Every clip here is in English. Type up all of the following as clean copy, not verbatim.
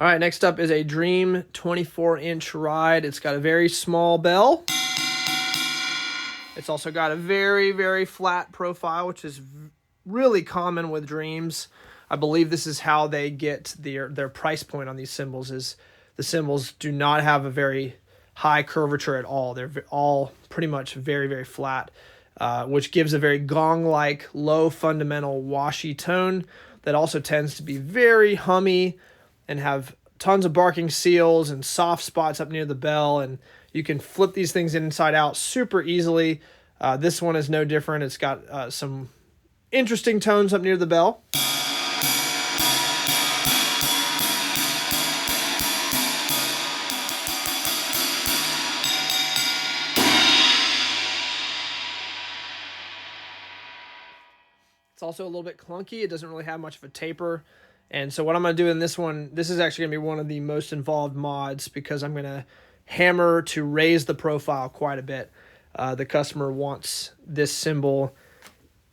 All right, next up is a Dream 24-inch ride. It's got a very small bell. It's also got a very, very flat profile, which is really common with Dreams. I believe this is how they get their price point on these cymbals. Is the cymbals do not have a very high curvature at all. They're all pretty much very, very flat, which gives a very gong-like, low fundamental washy tone that also tends to be very hummy and have tons of barking seals and soft spots up near the bell, and you can flip these things inside out super easily. This one is no different. It's got some interesting tones up near the bell. It's also a little bit clunky. It doesn't really have much of a taper. And so what I'm going to do in this one, this is actually going to be one of the most involved mods because I'm going to hammer to raise the profile quite a bit. The customer wants this cymbal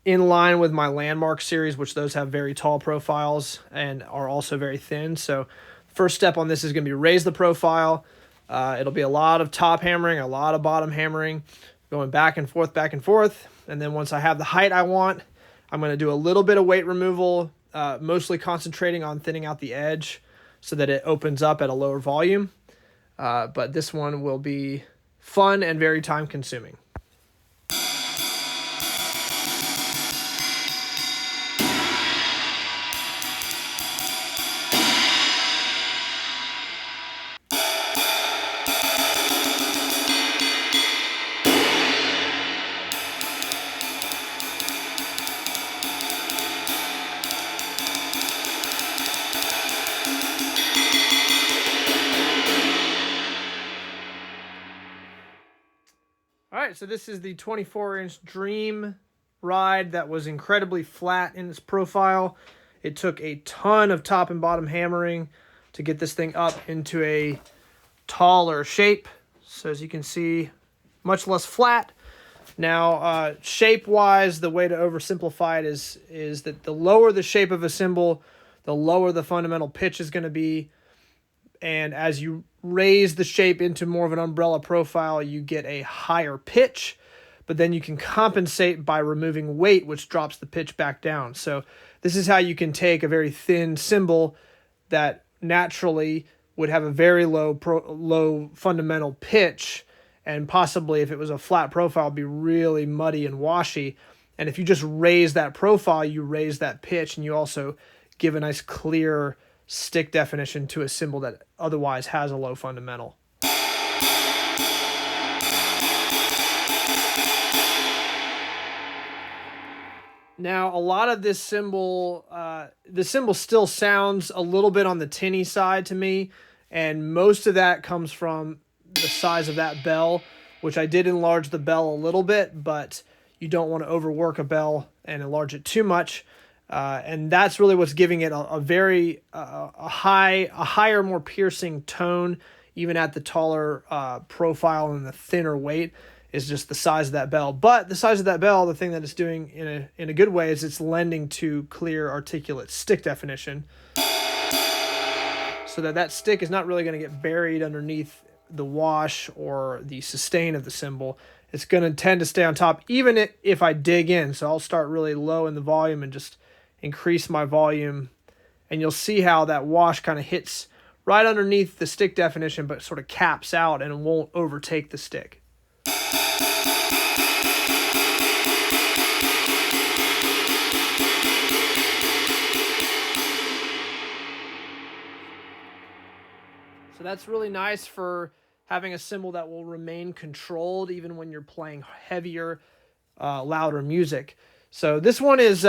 in line with my Landmark series, which those have very tall profiles and are also very thin. So first step on this is going to be raise the profile. It'll be a lot of top hammering, a lot of bottom hammering, going back and forth, back and forth. And then once I have the height I want, I'm going to do a little bit of weight removal, mostly concentrating on thinning out the edge so that it opens up at a lower volume. But this one will be fun and very time consuming. All right, so this is the 24-inch Dream ride that was incredibly flat in its profile. It took a ton of top and bottom hammering to get this thing up into a taller shape. So as you can see, much less flat. Now, shape-wise, the way to oversimplify it is that the lower the shape of a cymbal, the lower the fundamental pitch is going to be. And as you raise the shape into more of an umbrella profile, you get a higher pitch, but then you can compensate by removing weight, which drops the pitch back down. So this is how you can take a very thin cymbal that naturally would have a very low fundamental pitch, and possibly if it was a flat profile, be really muddy and washy. And if you just raise that profile, you raise that pitch, and you also give a nice clear stick definition to a cymbal that otherwise has a low fundamental. Now, a lot of this cymbal, the cymbal still sounds a little bit on the tinny side to me, and most of that comes from the size of that bell, which I did enlarge the bell a little bit, but you don't want to overwork a bell and enlarge it too much. And that's really what's giving it a higher, more piercing tone, even at the taller profile and the thinner weight, is just the size of that bell. But the size of that bell, the thing that it's doing in a good way is it's lending to clear, articulate stick definition, so that stick is not really going to get buried underneath the wash or the sustain of the cymbal. It's going to tend to stay on top, even if I dig in. So I'll start really low in the volume and just increase my volume, and you'll see how that wash kind of hits right underneath the stick definition, but sort of caps out and won't overtake the stick. So that's really nice for having a cymbal that will remain controlled even when you're playing heavier, louder music. So this one is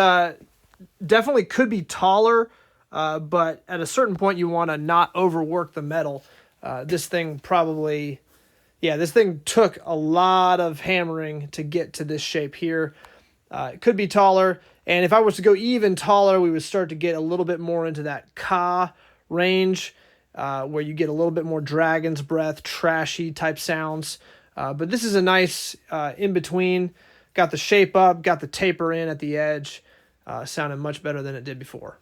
definitely could be taller, but at a certain point you want to not overwork the metal. This thing took a lot of hammering to get to this shape here. It could be taller, and if I was to go even taller, we would start to get a little bit more into that ka range, where you get a little bit more dragon's breath, trashy type sounds. But this is a nice in-between. Got the shape up, got the taper in at the edge. Sounded much better than it did before.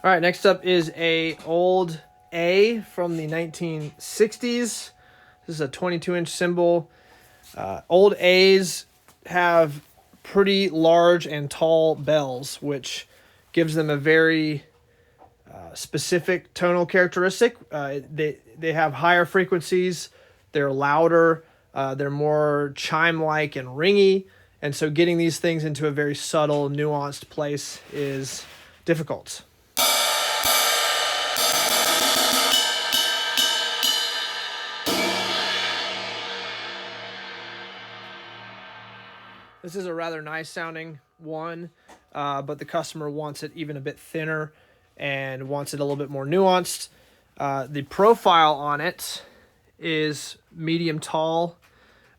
All right, next up is a old A from the 1960s. This is a 22-inch cymbal. Old A's have pretty large and tall bells, which gives them a very specific tonal characteristic. They have higher frequencies, they're louder, they're more chime-like and ringy, and so getting these things into a very subtle, nuanced place is difficult. This is a rather nice sounding one, but the customer wants it even a bit thinner and wants it a little bit more nuanced. The profile on it is medium tall.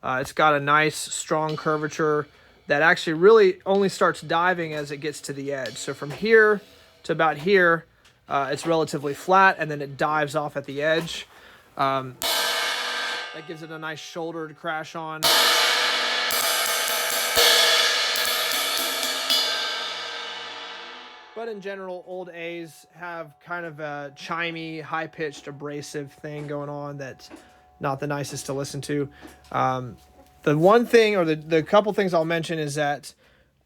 It's got a nice strong curvature that actually really only starts diving as it gets to the edge. So from here to about here, it's relatively flat, and then it dives off at the edge. That gives it a nice shoulder to crash on. But in general, old A's have kind of a chimey, high-pitched, abrasive thing going on that's not the nicest to listen to. The one thing, or the couple things I'll mention, is that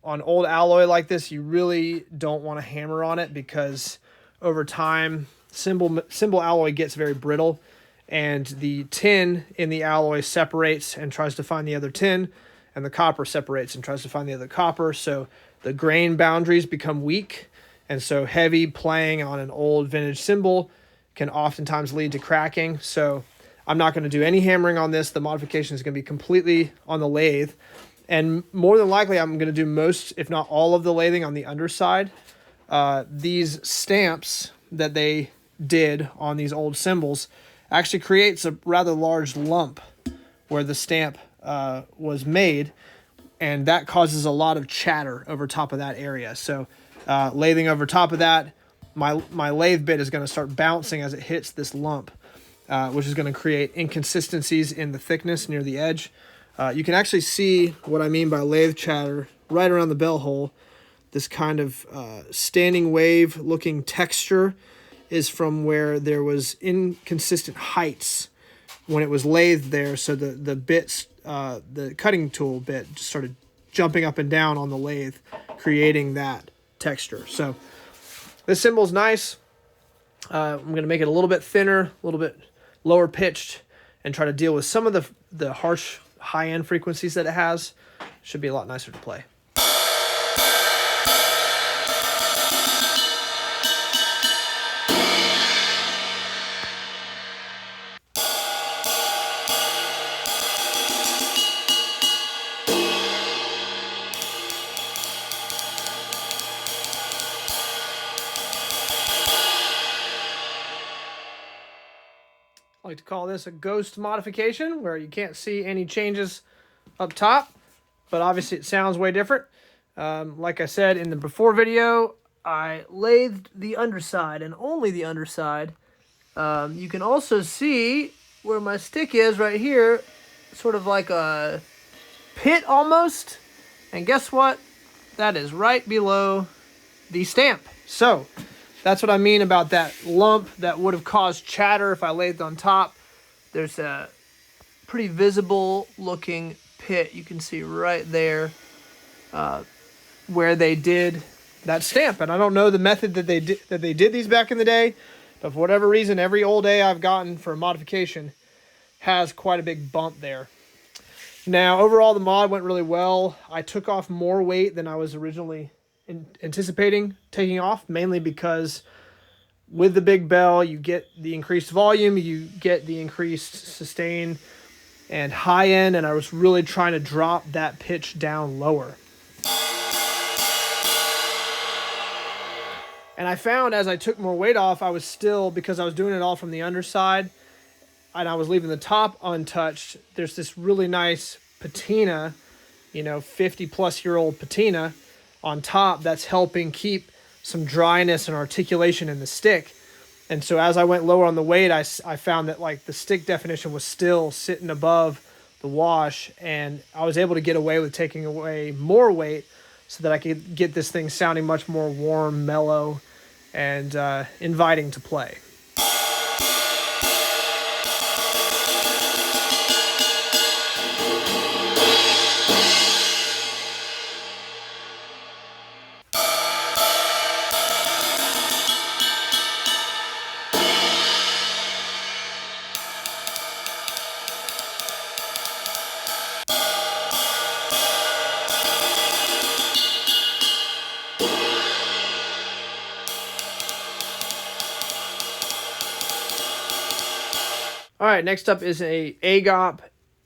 on old alloy like this, you really don't want to hammer on it, because over time, cymbal alloy gets very brittle, and the tin in the alloy separates and tries to find the other tin, and the copper separates and tries to find the other copper, so the grain boundaries become weak. And so heavy playing on an old vintage cymbal can oftentimes lead to cracking. So I'm not going to do any hammering on this. The modification is going to be completely on the lathe. And more than likely, I'm going to do most, if not all, of the lathing on the underside. These stamps that they did on these old cymbals actually creates a rather large lump where the stamp was made. And that causes a lot of chatter over top of that area. So lathing over top of that, my lathe bit is going to start bouncing as it hits this lump, which is going to create inconsistencies in the thickness near the edge. You can actually see what I mean by lathe chatter right around the bell hole. This kind of standing wave looking texture is from where there was inconsistent heights when it was lathed there. So the bits, the cutting tool bit just started jumping up and down on the lathe, creating that texture. So this cymbal is nice. I'm going to make it a little bit thinner, a little bit lower pitched, and try to deal with some of the harsh high-end frequencies that it has. Should be a lot nicer to play. I like to call this a ghost modification, where you can't see any changes up top, but obviously it sounds way different. Like I said in the before video, I lathed the underside, and only the underside. You can also see where my stick is right here, sort of like a pit almost. And guess what? That is right below the stamp. So that's what I mean about that lump that would have caused chatter if I lathed on top. There's a pretty visible looking pit you can see right there where they did that stamp. And I don't know the method that they did these back in the day, but for whatever reason, every old A I've gotten for a modification has quite a big bump there. Now, overall, the mod went really well. I took off more weight than I was originally anticipating taking off, mainly because with the big bell, you get the increased volume, you get the increased sustain and high end, and I was really trying to drop that pitch down lower. And I found as I took more weight off, I was still, because I was doing it all from the underside, and I was leaving the top untouched, there's this really nice patina, 50-plus-year-old patina on top that's helping keep some dryness and articulation in the stick. And so as I went lower on the weight, I found that like the stick definition was still sitting above the wash, and I was able to get away with taking away more weight so that I could get this thing sounding much more warm, mellow, and inviting to play. All right, next up is a AGOP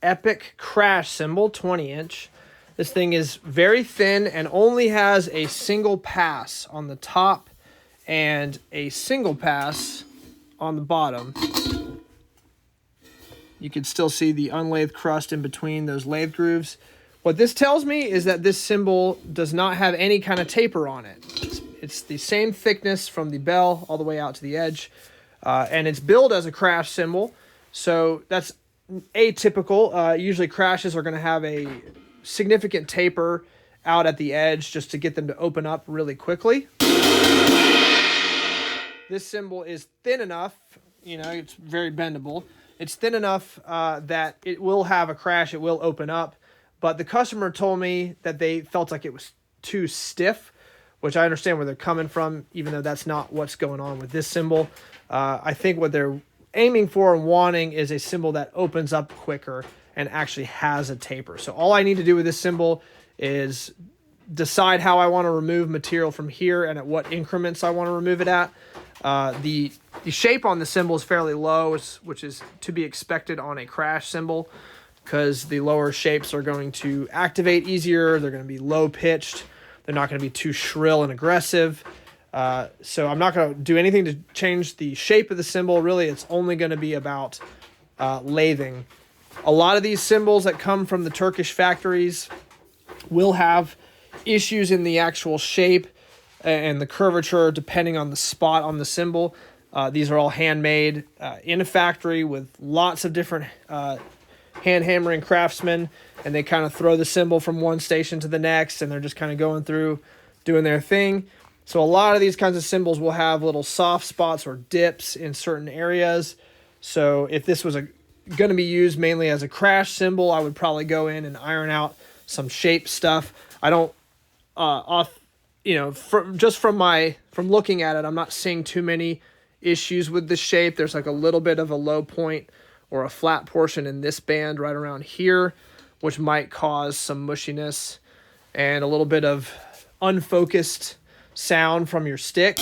Epic Crash Cymbal, 20-inch. This thing is very thin and only has a single pass on the top and a single pass on the bottom. You can still see the unlathed crust in between those lathe grooves. What this tells me is that this cymbal does not have any kind of taper on it. It's the same thickness from the bell all the way out to the edge, and it's billed as a crash cymbal. So that's atypical. Usually crashes are going to have a significant taper out at the edge just to get them to open up really quickly. This cymbal is thin enough, it's very bendable. It's thin enough that it will have a crash, it will open up. But the customer told me that they felt like it was too stiff, which I understand where they're coming from, even though that's not what's going on with this cymbal. I think what they're aiming for and wanting is a cymbal that opens up quicker and actually has a taper. So all I need to do with this cymbal is decide how I want to remove material from here and at what increments I want to remove it at. The shape on the cymbal is fairly low, which is to be expected on a crash cymbal, because the lower shapes are going to activate easier. They're going to be low pitched. They're not going to be too shrill and aggressive. So I'm not going to do anything to change the shape of the cymbal. Really, it's only going to be about lathing. A lot of these cymbals that come from the Turkish factories will have issues in the actual shape and the curvature depending on the spot on the cymbal. These are all handmade in a factory with lots of different hand hammering craftsmen, and they kind of throw the cymbal from one station to the next, and they're just kind of going through doing their thing. So a lot of these kinds of cymbals will have little soft spots or dips in certain areas. So if this was going to be used mainly as a crash cymbal, I would probably go in and iron out some shape stuff. I don't from looking at it, I'm not seeing too many issues with the shape. There's like a little bit of a low point or a flat portion in this band right around here, which might cause some mushiness and a little bit of unfocused sound from your stick.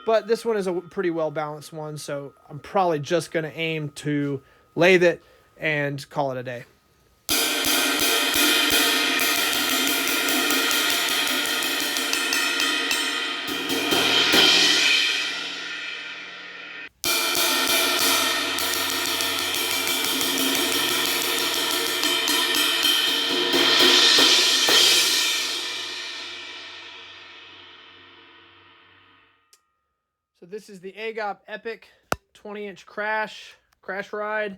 But this one is a pretty well balanced one, so I'm probably just going to aim to lathe it and call it a day. So this is the AGOP Epic 20-inch crash ride.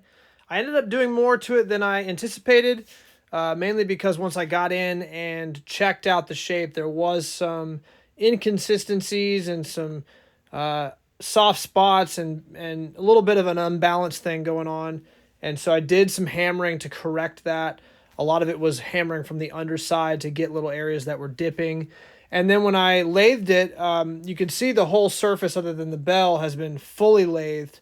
I ended up doing more to it than I anticipated, mainly because once I got in and checked out the shape, there was some inconsistencies and some soft spots and a little bit of an unbalanced thing going on. And so I did some hammering to correct that. A lot of it was hammering from the underside to get little areas that were dipping. And then when I lathed it, you can see the whole surface other than the bell has been fully lathed.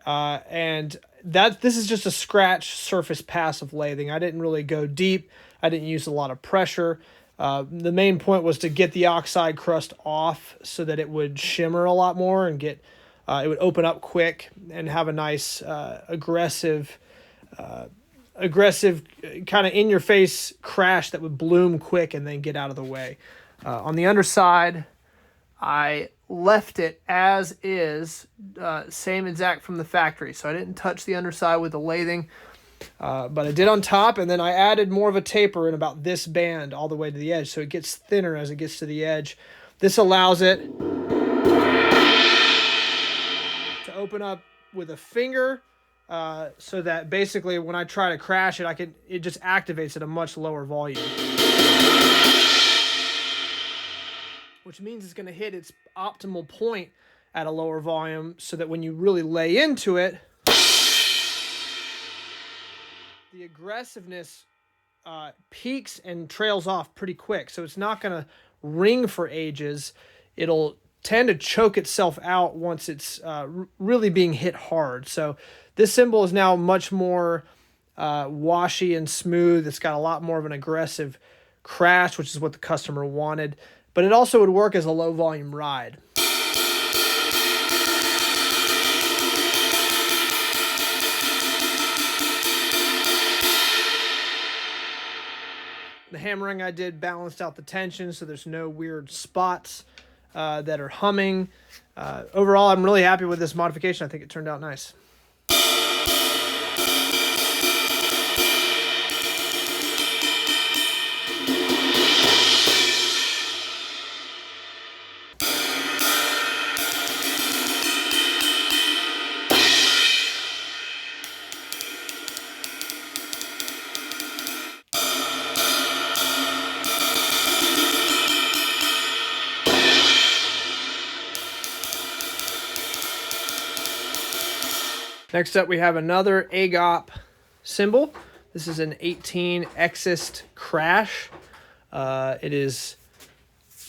And this is just a scratch surface pass of lathing. I didn't really go deep. I didn't use a lot of pressure. The main point was to get the oxide crust off so that it would shimmer a lot more and it would open up quick and have a nice aggressive kind of in-your-face crash that would bloom quick and then get out of the way. On the underside, I left it as is, same exact from the factory. So I didn't touch the underside with the lathing, but I did on top, and then I added more of a taper in about this band all the way to the edge, so it gets thinner as it gets to the edge. This allows it to open up with a finger, so that basically when I try to crash it, it just activates at a much lower volume. which means it's going to hit its optimal point at a lower volume so that when you really lay into it, the aggressiveness peaks and trails off pretty quick. So it's not going to ring for ages. It'll tend to choke itself out once it's really being hit hard. So this cymbal is now much more washy and smooth. It's got a lot more of an aggressive crash, which is what the customer wanted. But it also would work as a low volume ride. The hammering I did balanced out the tension, so there's no weird spots that are humming. Overall, I'm really happy with this modification. I think it turned out nice. Next up, we have another AGOP cymbal. This is an 18 Exist Crash. It is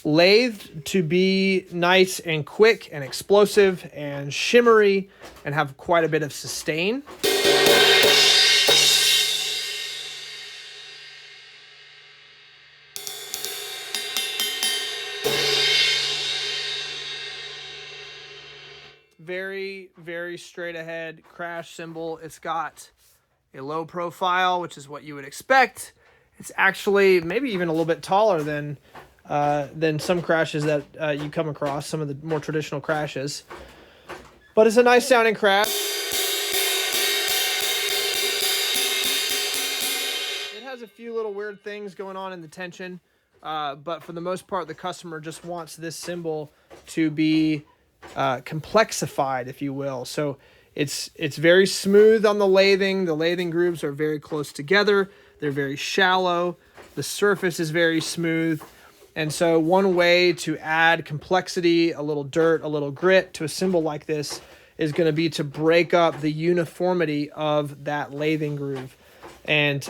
lathed to be nice and quick and explosive and shimmery and have quite a bit of sustain. Very, very straight ahead crash cymbal. It's got a low profile, which is what you would expect. It's actually maybe even a little bit taller than some crashes that you come across, some of the more traditional crashes. But it's a nice sounding crash. It has a few little weird things going on in the tension, but for the most part, the customer just wants this cymbal to be complexified, if you will. So it's very smooth on the lathing. The lathing grooves are very close together. They're very shallow. The surface is very smooth. And so one way to add complexity, a little dirt, a little grit to a cymbal like this is going to be to break up the uniformity of that lathing groove and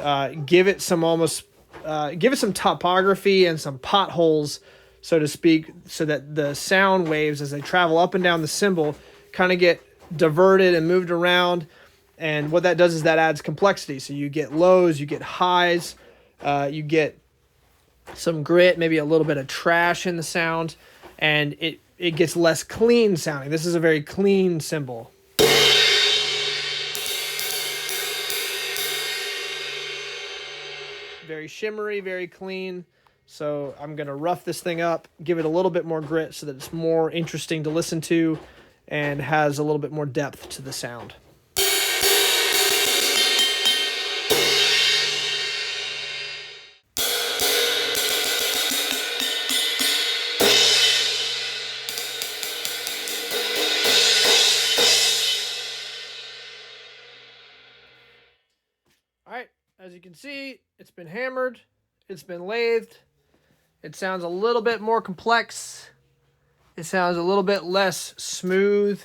give it some topography and some potholes, so to speak, so that the sound waves as they travel up and down the cymbal kind of get diverted and moved around. And what that does is that adds complexity. So you get lows, you get highs, you get some grit, maybe a little bit of trash in the sound, and it gets less clean sounding. This is a very clean cymbal. Very shimmery, very clean. So I'm going to rough this thing up, give it a little bit more grit so that it's more interesting to listen to and has a little bit more depth to the sound. All right, as you can see, it's been hammered, it's been lathed. It sounds a little bit more complex. It sounds a little bit less smooth.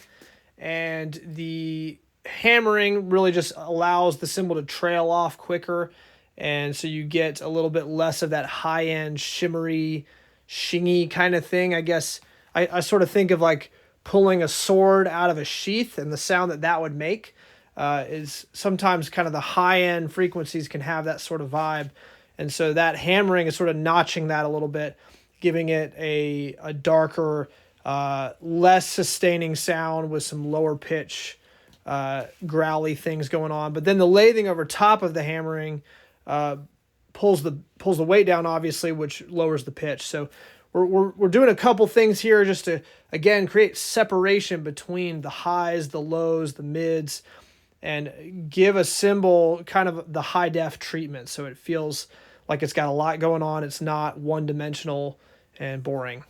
And the hammering really just allows the cymbal to trail off quicker. And so you get a little bit less of that high-end, shimmery, shingy kind of thing. I guess I sort of think of like pulling a sword out of a sheath, and the sound that would make is sometimes kind of the high-end frequencies can have that sort of vibe. And so that hammering is sort of notching that a little bit, giving it a darker, less sustaining sound with some lower pitch, growly things going on. But then the lathing over top of the hammering pulls the weight down, obviously, which lowers the pitch. So we're doing a couple things here just to, again, create separation between the highs, the lows, the mids, and give a cymbal kind of the high def treatment. So it feels like it's got a lot going on. It's not one dimensional and boring.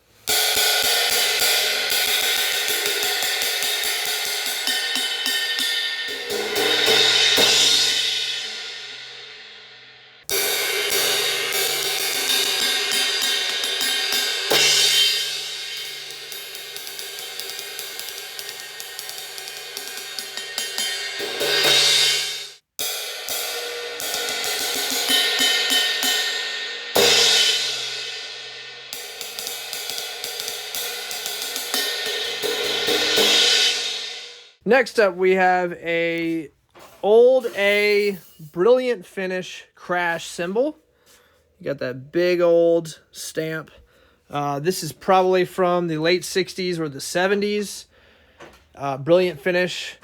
Next up, we have a Old A Brilliant Finish Crash Cymbal. You got that big old stamp. This is probably from the late 60s or the 70s. Brilliant finish.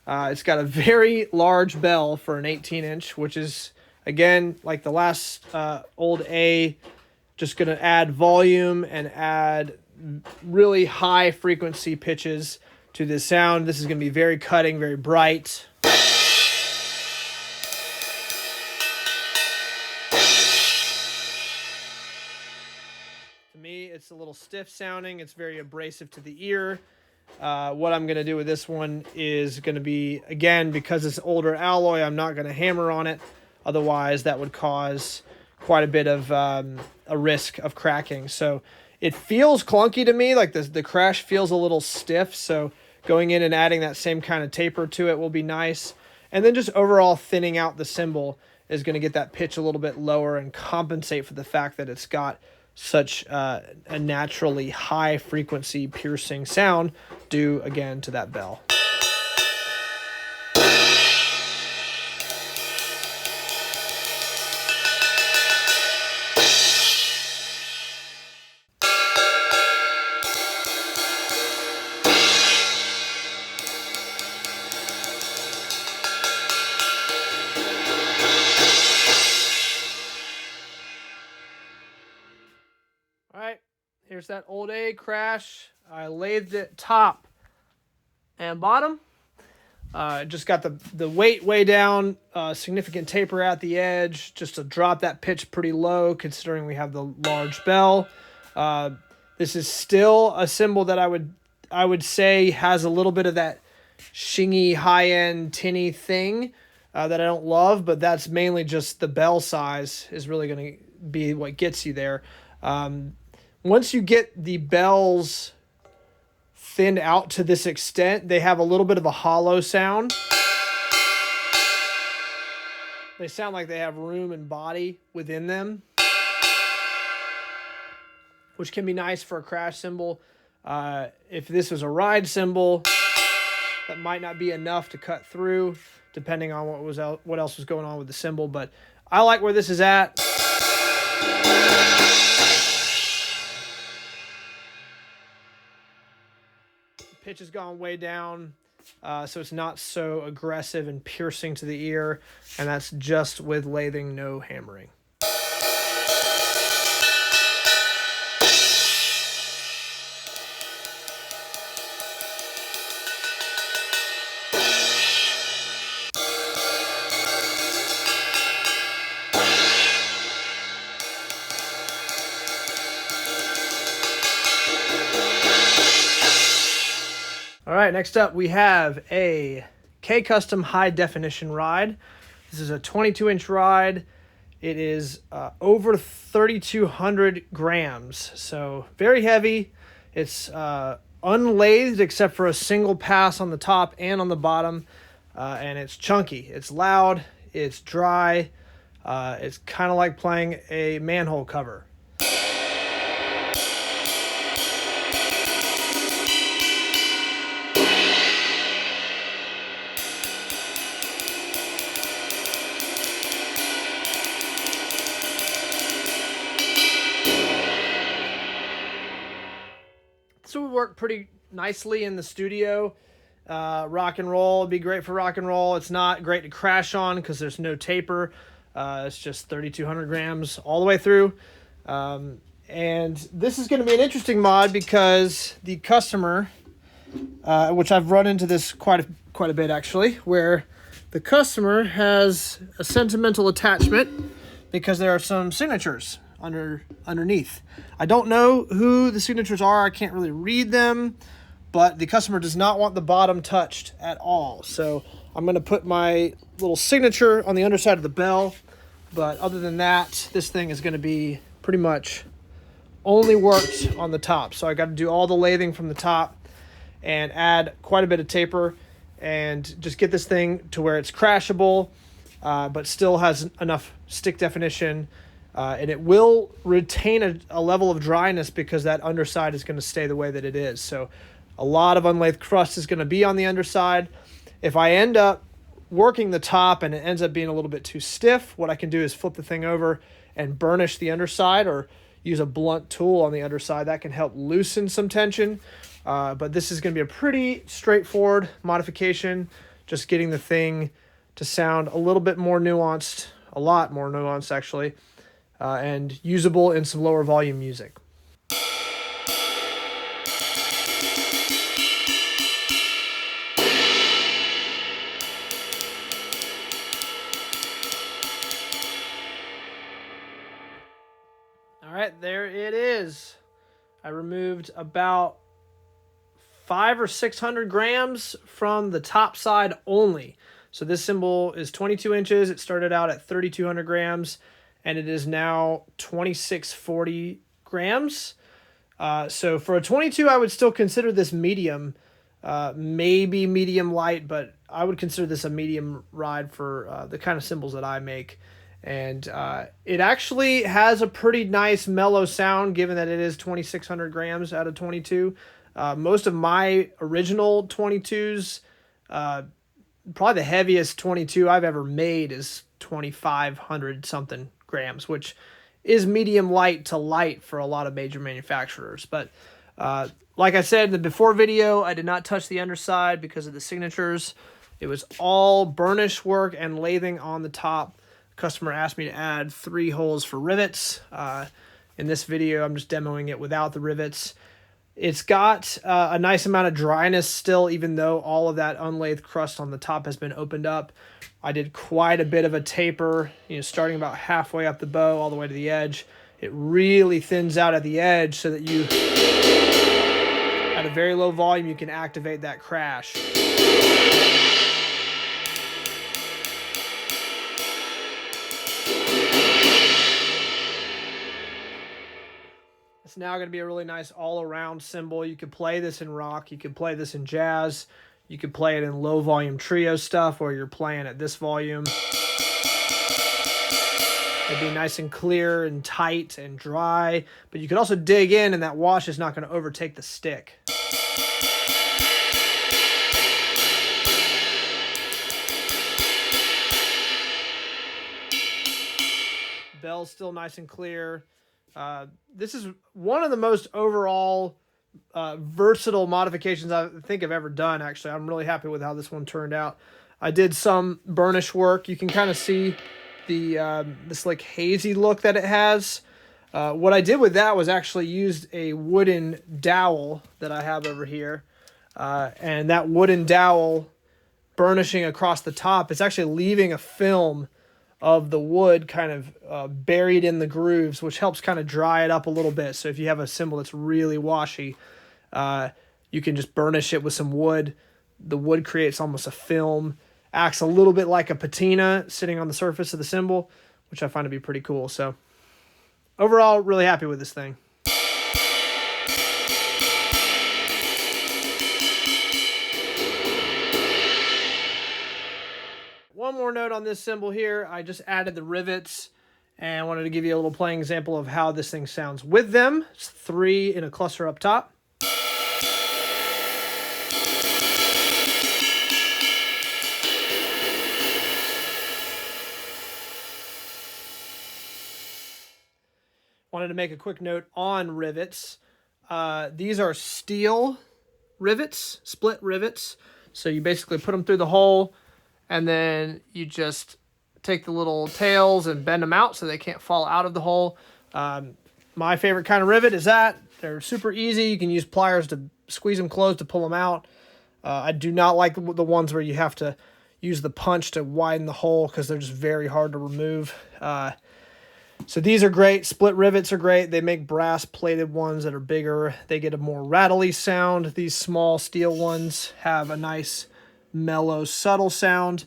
It's got a very large bell for an 18-inch, which is, again, like the last Old A, just going to add volume and add really high frequency pitches to this sound. This is going to be very cutting, very bright. To me, it's a little stiff sounding. It's very abrasive to the ear. What I'm going to do with this one is going to be, again, because it's older alloy, I'm not going to hammer on it. Otherwise, that would cause quite a bit of a risk of cracking. So it feels clunky to me, like the crash feels a little stiff. So going in and adding that same kind of taper to it will be nice. And then just overall thinning out the cymbal is going to get that pitch a little bit lower and compensate for the fact that it's got such a naturally high frequency piercing sound due again to that bell. All right, here's that Old A Crash. I lathed it top and bottom. Just got the weight way down, significant taper at the edge, just to drop that pitch pretty low considering we have the large bell. This is still a cymbal that I would say has a little bit of that shingy, high-end, tinny thing that I don't love, but that's mainly just the bell size is really going to be what gets you there. Once you get the bells thinned out to this extent, they have a little bit of a hollow sound. They sound like they have room and body within them, which can be nice for a crash cymbal. If this was a ride cymbal, that might not be enough to cut through, depending on what else was going on with the cymbal. But I like where this is at. Pitch has gone way down, so it's not so aggressive and piercing to the ear, and that's just with lathing, no hammering. All right, next up we have a K-Custom high definition ride. This is a 22-inch ride. It is over 3,200 grams, so very heavy. It's unlathed except for a single pass on the top and on the bottom, and it's chunky. It's loud, it's dry, it's kind of like playing a manhole cover. So would work pretty nicely in the studio. Rock and roll would be great for rock and roll. It's not great to crash on because there's no taper. It's just 3,200 grams all the way through. And this is going to be an interesting mod because the customer, which I've run into this quite a bit actually, where the customer has a sentimental attachment because there are some signatures underneath. I don't know who the signatures are. I can't really read them, but the customer does not want the bottom touched at all. So I'm going to put my little signature on the underside of the bell. But other than that, this thing is going to be pretty much only worked on the top. So I got to do all the lathing from the top and add quite a bit of taper and just get this thing to where it's crashable, but still has enough stick definition. And it will retain a level of dryness because that underside is going to stay the way that it is. So A lot of unlathed crust is going to be on the underside. If I end up working the top and it ends up being a little bit too stiff, what I can do is flip the thing over and burnish the underside, or use a blunt tool on the underside. That can help loosen some tension. But this is going to be a pretty straightforward modification, just getting the thing to sound a little bit more nuanced, a lot more nuanced actually, and usable in some lower volume music. All right, there it is. I removed about 500 or 600 grams from the top side only. So this cymbal is 22 inches. It started out at 3,200 grams, and it is now 2,640 grams. So for a 22, I would still consider this medium, maybe medium light, but I would consider this a medium ride for the kind of cymbals that I make. And it actually has a pretty nice mellow sound, given that it is 2,600 grams out of 22. Most of my original 22s, probably the heaviest 22 I've ever made is 2,500 something grams, which is medium light to light for a lot of major manufacturers. But like I said in the before video, I did not touch the underside because of the signatures. It was all burnish work and lathing on the top. The customer asked me to add 3 holes for rivets. In this video, I'm just demoing it without the rivets. It's got a nice amount of dryness still, even though all of that unlathed crust on the top has been opened up. I did quite a bit of a taper, starting about halfway up the bow all the way to the edge. It really thins out at the edge so that you, at a very low volume, you can activate that crash. It's now going to be a really nice all-around cymbal. You could play this in rock. You could play this in jazz. You could play it in low-volume trio stuff where you're playing at this volume. It'd be nice and clear and tight and dry, but you could also dig in, and that wash is not going to overtake the stick. Bell's still nice and clear. This is one of the most overall versatile modifications I think I've ever done, actually. I'm really happy with how this one turned out. I did some burnish work. You can kind of see the this like hazy look that it has. What I did with that was actually used a wooden dowel that I have over here. And that wooden dowel burnishing across the top, it's actually leaving a film of the wood kind of buried in the grooves, which helps kind of dry it up a little bit. So if you have a cymbal that's really washy, you can just burnish it with some wood. The wood creates almost a film, acts a little bit like a patina sitting on the surface of the cymbal, which I find to be pretty cool. So overall, really happy with this thing. One more note on this cymbal here. I just added the rivets and wanted to give you a little playing example of how this thing sounds with them. It's 3 in a cluster up top. Wanted to make a quick note on rivets. These are steel rivets, split rivets. So you basically put them through the hole, and then you just take the little tails and bend them out so they can't fall out of the hole. My favorite kind of rivet is that. They're super easy. You can use pliers to squeeze them closed to pull them out. I do not like the ones where you have to use the punch to widen the hole because they're just very hard to remove. So these are great. Split rivets are great. They make brass plated ones that are bigger. They get a more rattly sound. These small steel ones have a nice mellow, subtle sound.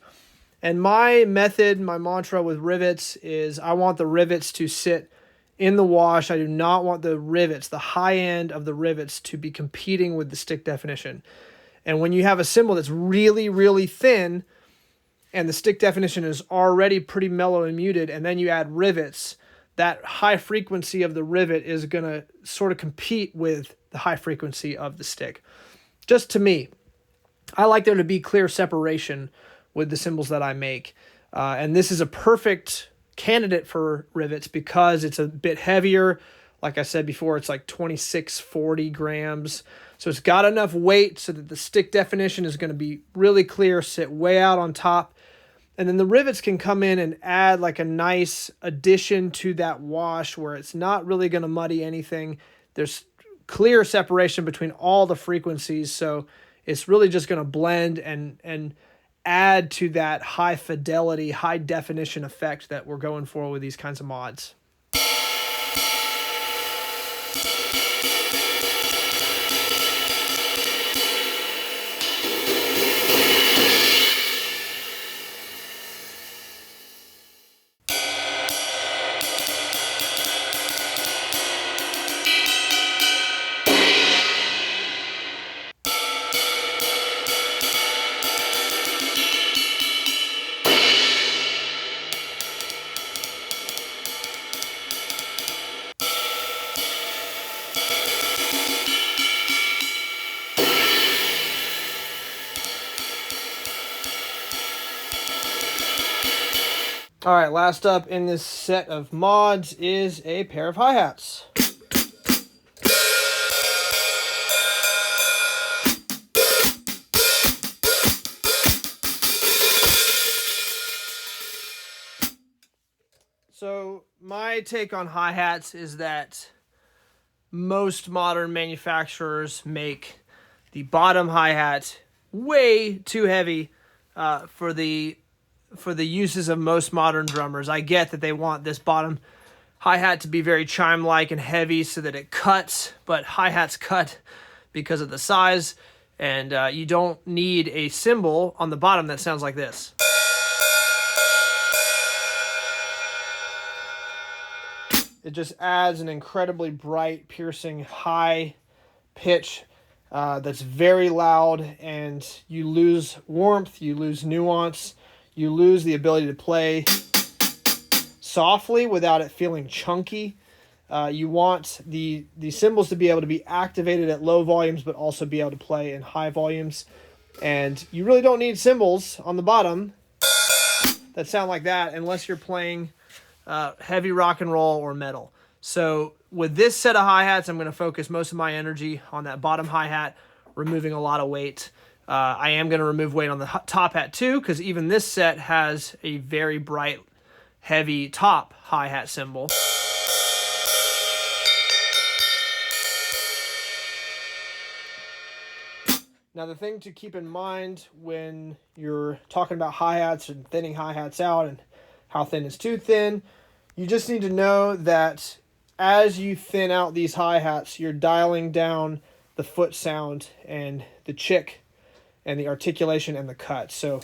And my method, my mantra with rivets is I want the rivets to sit in the wash. I do not want the rivets, the high end of the rivets, to be competing with the stick definition. And when you have a cymbal that's really, really thin and the stick definition is already pretty mellow and muted, and then you add rivets, that high frequency of the rivet is going to sort of compete with the high frequency of the stick. just to me, I like there to be clear separation with the cymbals that I make. And this is a perfect candidate for rivets because it's a bit heavier. Like I said before, it's like 2640 grams. So it's got enough weight so that the stick definition is going to be really clear, sit way out on top. And then the rivets can come in and add like a nice addition to that wash where it's not really going to muddy anything. There's clear separation between all the frequencies. So it's really just going to blend and add to that high fidelity, high definition effect that we're going for with these kinds of mods. All right, last up in this set of mods is a pair of hi-hats. So my take on hi-hats is that most modern manufacturers make the bottom hi-hat way too heavy for the uses of most modern drummers. I get that they want this bottom hi-hat to be very chime-like and heavy so that it cuts, but hi-hats cut because of the size, and you don't need a cymbal on the bottom that sounds like this. It just adds an incredibly bright, piercing, high pitch that's very loud, and you lose warmth, you lose nuance, you lose the ability to play softly without it feeling chunky. You want the cymbals to be able to be activated at low volumes, but also be able to play in high volumes. And you really don't need cymbals on the bottom that sound like that unless you're playing heavy rock and roll or metal. So with this set of hi-hats, I'm going to focus most of my energy on that bottom hi-hat, removing a lot of weight. I am going to remove weight on the top hat too, because even this set has a very bright, heavy top hi-hat cymbal. Now, the thing to keep in mind when you're talking about hi-hats and thinning hi-hats out and how thin is too thin, you just need to know that as you thin out these hi-hats, you're dialing down the foot sound and the chick and the articulation and the cut. So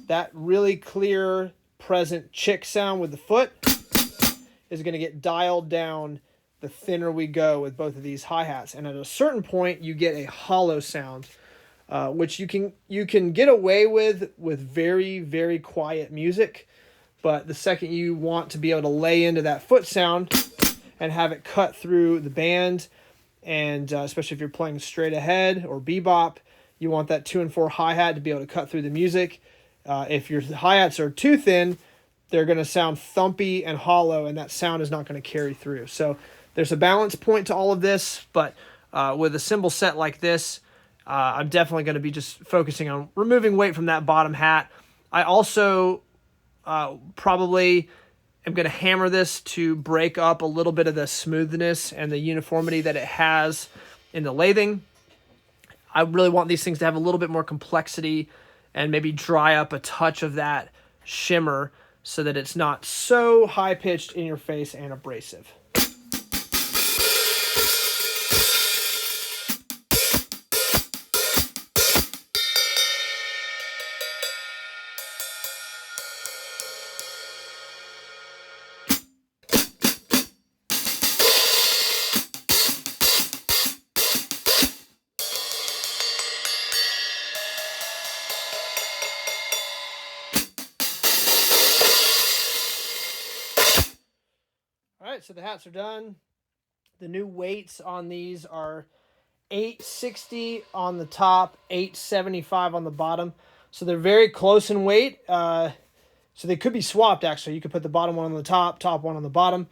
that really clear, present chick sound with the foot is going to get dialed down the thinner we go with both of these hi-hats. And at a certain point, you get a hollow sound, which you can get away with very, very quiet music. But the second you want to be able to lay into that foot sound and have it cut through the band, and especially if you're playing straight ahead or bebop, you want that 2 and 4 hi-hat to be able to cut through the music. If your hi-hats are too thin, they're going to sound thumpy and hollow, and that sound is not going to carry through. So there's a balance point to all of this, but with a cymbal set like this, I'm definitely going to be just focusing on removing weight from that bottom hat. I also probably am going to hammer this to break up a little bit of the smoothness and the uniformity that it has in the lathing. I really want these things to have a little bit more complexity and maybe dry up a touch of that shimmer so that it's not so high-pitched, in your face, and abrasive. All right, so the hats are done. The new weights on these are 860 on the top, 875 on the bottom. So they're very close in weight. So they could be swapped, actually. You could put the bottom one on the top one on the bottom.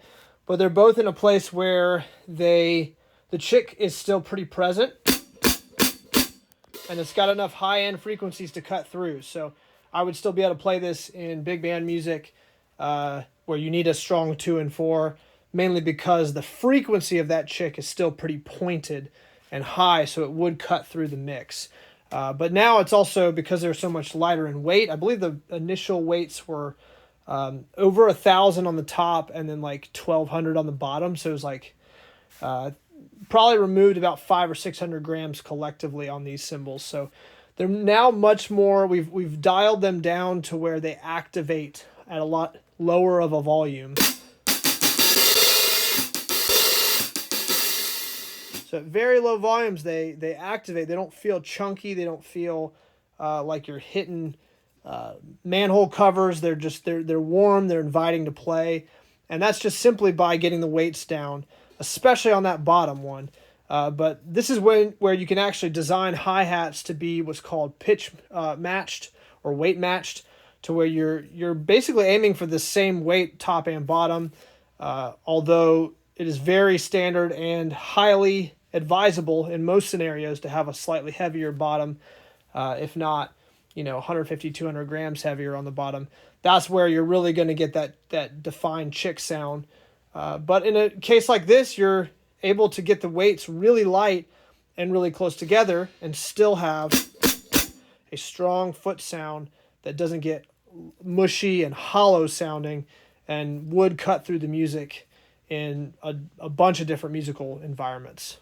But they're both in a place where the chick is still pretty present. And it's got enough high-end frequencies to cut through. So I would still be able to play this in big band music where you need a strong 2 and 4, mainly because the frequency of that chick is still pretty pointed and high, so it would cut through the mix. But now it's also, because they're so much lighter in weight, I believe the initial weights were over 1,000 on the top and then like 1,200 on the bottom. So it was like probably removed about 500 or 600 grams collectively on these cymbals. So they're now much more, we've dialed them down to where they activate at a lot lower of a volume. So at very low volumes, they activate. They don't feel chunky. They don't feel like you're hitting manhole covers. They're warm. They're inviting to play, and that's just simply by getting the weights down, especially on that bottom one. But this is where you can actually design hi-hats to be what's called pitch matched or weight matched, to where you're basically aiming for the same weight top and bottom, although it is very standard and highly advisable in most scenarios to have a slightly heavier bottom, if not, 150, 200 grams heavier on the bottom. That's where you're really going to get that defined chick sound. But in a case like this, you're able to get the weights really light and really close together and still have a strong foot sound that doesn't get mushy and hollow sounding and would cut through the music in a bunch of different musical environments.